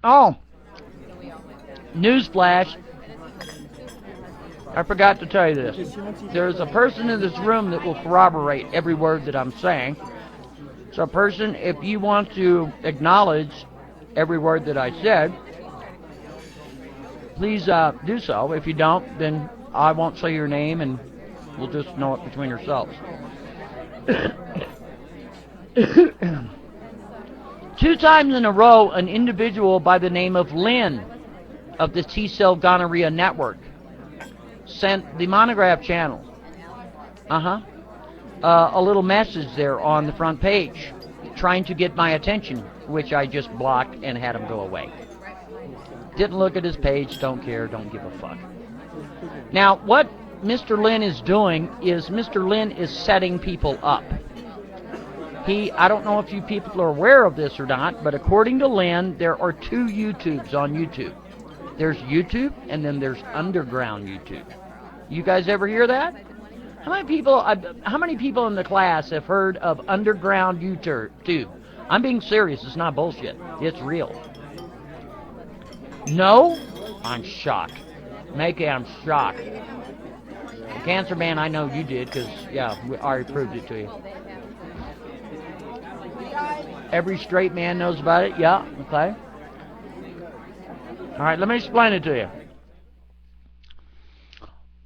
Oh, newsflash. I forgot to tell you this. There's a person in this room that will corroborate every word that I'm saying. So, person, if you want to acknowledge every word that I said, please do so. If you don't, then I won't say your name and we'll just know it between ourselves. 2 times in a row, an individual by the name of Lynn of the T-Cell Gonorrhea Network sent the Montagraph channel a little message there on the front page trying to get my attention, which I just blocked and had him go away. Didn't look at his page, don't care, don't give a fuck. Now, what Mr. Lynn is doing is Mr. Lynn is setting people up. I don't know if you people are aware of this or not, but according to Lynn, there are 2 YouTubes on YouTube. There's YouTube, and then there's underground YouTube. You guys ever hear that? How many people in the class have heard of underground YouTube? I'm being serious. It's not bullshit. It's real. No? I'm shocked. Makey, I'm shocked. The Cancer Man, I know you did, because, yeah, I already proved it to you. Every straight man knows about it? Yeah, okay. Alright, let me explain it to you.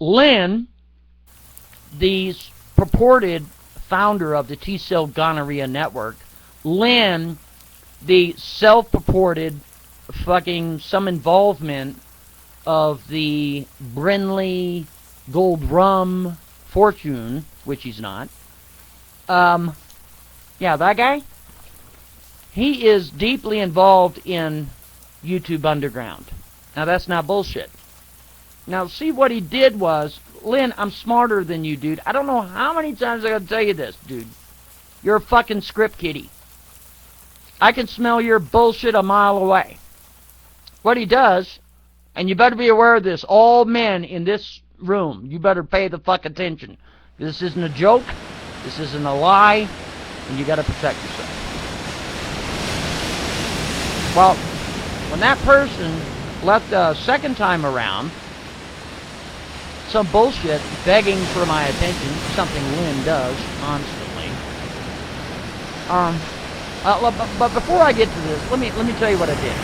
Lynn, the purported founder of the T-Cell Gonorrhea Network, Lynn, the self-purported fucking some involvement of the Brinley Gold Rum Fortune, which he's not. Yeah, that guy? He is deeply involved in YouTube Underground. Now, that's not bullshit. Now, see, what he did was, Lynn, I'm smarter than you, dude. I don't know how many times I gotta tell you this, dude. You're a fucking script kiddie. I can smell your bullshit a mile away. What he does, and you better be aware of this, all men in this room, you better pay the fuck attention. This isn't a joke, this isn't a lie, and you gotta protect yourself. Well, when that person left a second time around, some bullshit begging for my attention, something Lynn does constantly. But before I get to this, let me tell you what I did.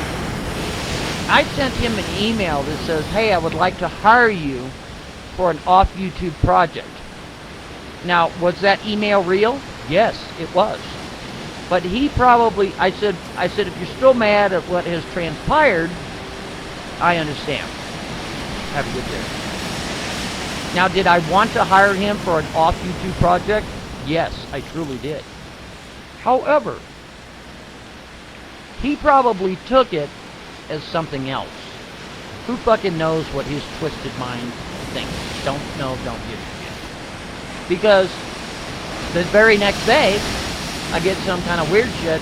I sent him an email that says, hey, I would like to hire you for an off YouTube project. Now, was that email real? Yes, it was. But he probably, I said, if you're still mad at what has transpired, I understand. Have a good day. Now, did I want to hire him for an off YouTube project? Yes, I truly did. However, he probably took it as something else. Who fucking knows what his twisted mind thinks? Don't know, don't give a shit. Because the very next day, I get some kind of weird shit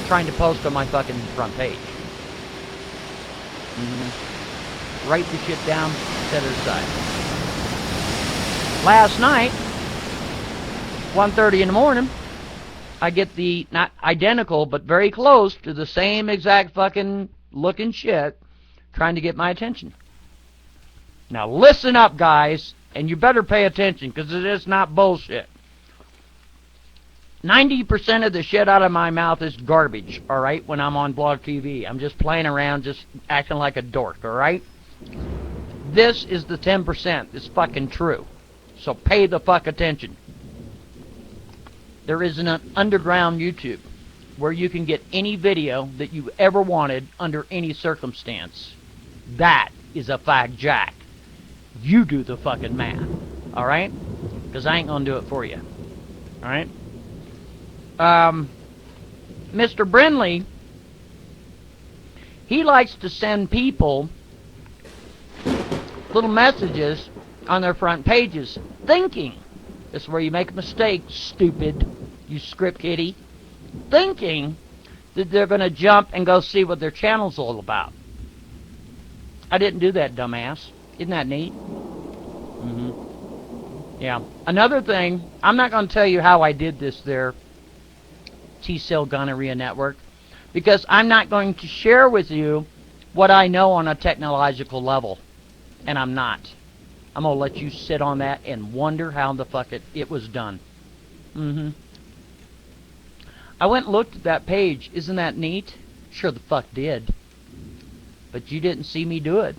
trying to post on my fucking front page. Write the shit down, set it aside. Last night, 1:30 in the morning, I get the, not identical, but very close to the same exact fucking looking shit trying to get my attention. Now listen up, guys, and you better pay attention, because it is not bullshit. 90% of the shit out of my mouth is garbage, alright, when I'm on Blog TV. I'm just playing around, just acting like a dork, alright? This is the 10% that's fucking true. So pay the fuck attention. There is an underground YouTube where you can get any video that you ever wanted under any circumstance. That is a fact, Jack. You do the fucking math, alright? Because I ain't gonna do it for you, alright? Mr. Brinley, he likes to send people little messages on their front pages, thinking, this is where you make a mistake, stupid, you script kiddie, thinking that they're going to jump and go see what their channel's all about. I didn't do that, dumbass. Isn't that neat? Yeah. Another thing, I'm not going to tell you how I did this there, T-Cell Gonorrhea Network, Because I'm not going to share with you what I know on a technological level. And I'm not. I'm going to let you sit on that and wonder how the fuck it was done. I went and looked at that page. Isn't that neat? Sure the fuck did. But you didn't see me do it.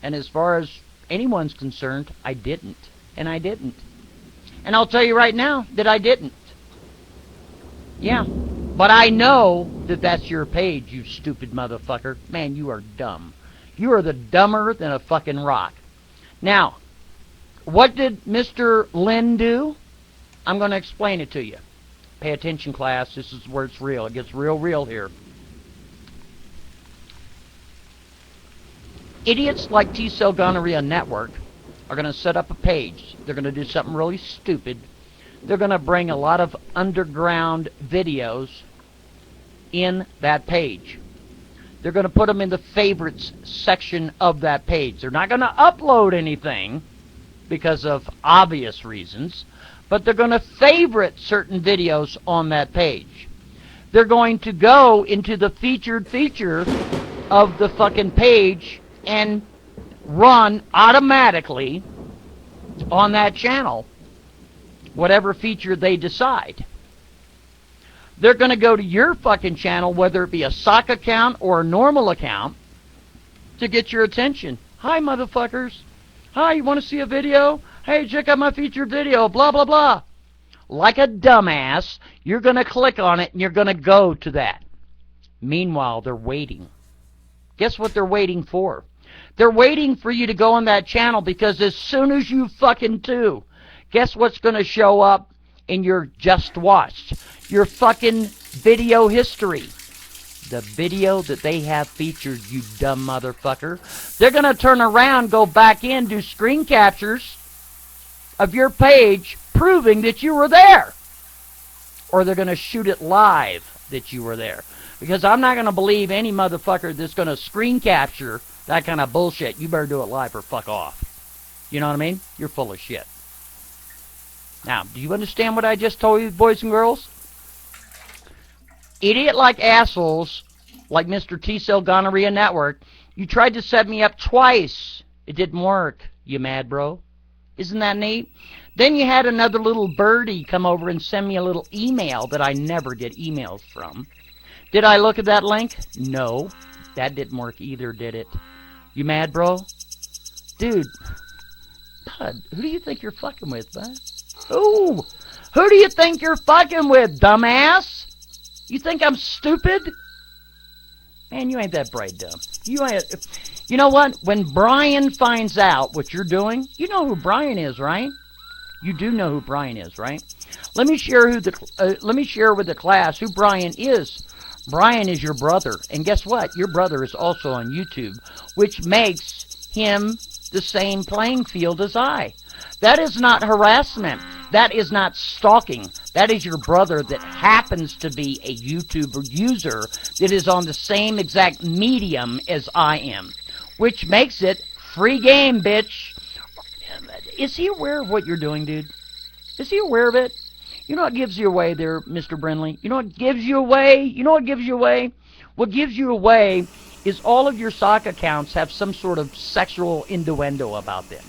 And as far as anyone's concerned, I didn't. And I didn't. And I'll tell you right now that I didn't. Yeah. But I know that that's your page, you stupid motherfucker. Man, you are dumb. You are the dumber than a fucking rock. Now, what did Mr. Lin do? I'm going to explain it to you. Pay attention, class. This is where it's real. It gets real here. Idiots like T-Cell Gonorrhea Network are going to set up a page. They're going to do something really stupid. They're going to bring a lot of underground videos in that page. They're going to put them in the favorites section of that page. They're not going to upload anything because of obvious reasons, but they're going to favorite certain videos on that page. They're going to go into the featured feature of the fucking page and run automatically on that channel whatever feature they decide. They're going to go to your fucking channel, whether it be a sock account or a normal account, to get your attention. Hi, motherfuckers. Hi, you want to see a video? Hey, check out my featured video, blah, blah, blah. Like a dumbass, you're going to click on it and you're going to go to that. Meanwhile, they're waiting. Guess what they're waiting for? They're waiting for you to go on that channel, because as soon as you fucking do, guess what's going to show up in your just watched? Your fucking video history. The video that they have featured, you dumb motherfucker. They're going to turn around, go back in, do screen captures of your page proving that you were there. Or they're going to shoot it live that you were there. Because I'm not going to believe any motherfucker that's going to screen capture that kind of bullshit. You better do it live or fuck off. You know what I mean? You're full of shit. Now, do you understand what I just told you, boys and girls? Idiot-like assholes like Mr. T-Cell Gonorrhea Network, you tried to set me up twice. It didn't work, you mad bro. Isn't that neat? Then you had another little birdie come over and send me a little email that I never get emails from. Did I look at that link? No. That didn't work either, did it? You mad, bro? Dude. Bud, who do you think you're fucking with, bud? Ooh. Who do you think you're fucking with, dumbass? You think I'm stupid? Man, you ain't that bright, dumb. You know what? When Brian finds out what you're doing, you know who Brian is, right? You do know who Brian is, right? Let me share with the class who Brian is. Brian is your brother, and guess what? Your brother is also on YouTube, which makes him the same playing field as I. That is not harassment. That is not stalking. That is your brother that happens to be a YouTube user that is on the same exact medium as I am, which makes it free game, bitch. Is he aware of what you're doing, dude? Is he aware of it? You know what gives you away there, Mr. Brinley? You know what gives you away? You know what gives you away? What gives you away is all of your sock accounts have some sort of sexual innuendo about them.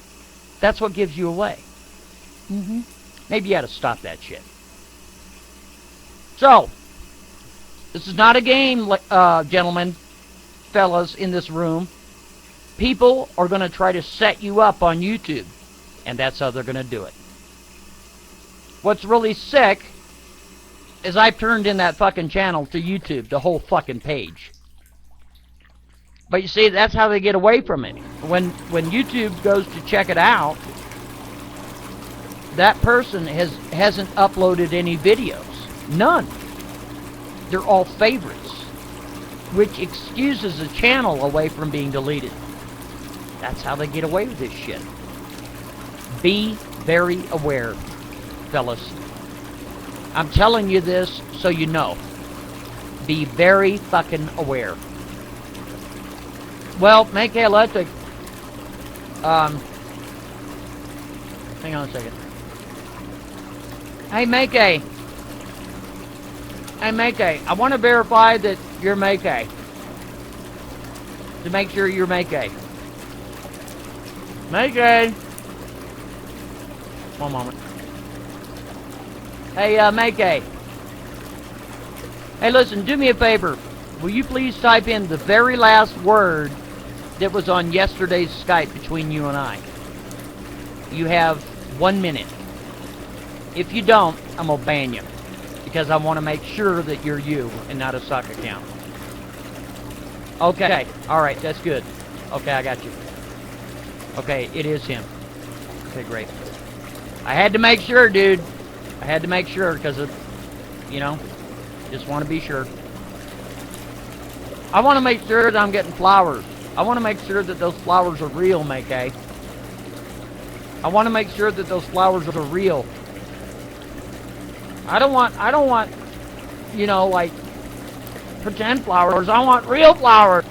That's what gives you away. Maybe you ought to stop that shit. So, this is not a game, gentlemen, fellas in this room. People are going to try to set you up on YouTube, and that's how they're going to do it. What's really sick is I've turned in that fucking channel to YouTube, the whole fucking page. But you see, that's how they get away from it. When YouTube goes to check it out, that person hasn't uploaded any videos. None. They're all favorites, which excuses the channel away from being deleted. That's how they get away with this shit. Be very aware, fellas. I'm telling you this so you know. Be very fucking aware. Well, make electric. Hang on a second. Hey, Make-A. I want to verify that you're May-Kay. To make sure you're May-Kay. May-Kay. One moment. Hey, May-Kay. Hey, listen, do me a favor. Will you please type in the very last word that was on yesterday's Skype between you and I? You have 1 minute. If you don't, I'm going to ban you. Because I want to make sure that you're you and not a suck account. Okay. Alright, that's good. Okay, I got you. Okay, it is him. Okay, great. I had to make sure, dude. I had to make sure because of, you know, just want to be sure. I want to make sure that I'm getting flowers. I want to make sure that those flowers are real, May-Kay. I want to make sure that those flowers are real. I don't want, you know, like, pretend flowers. I want real flowers.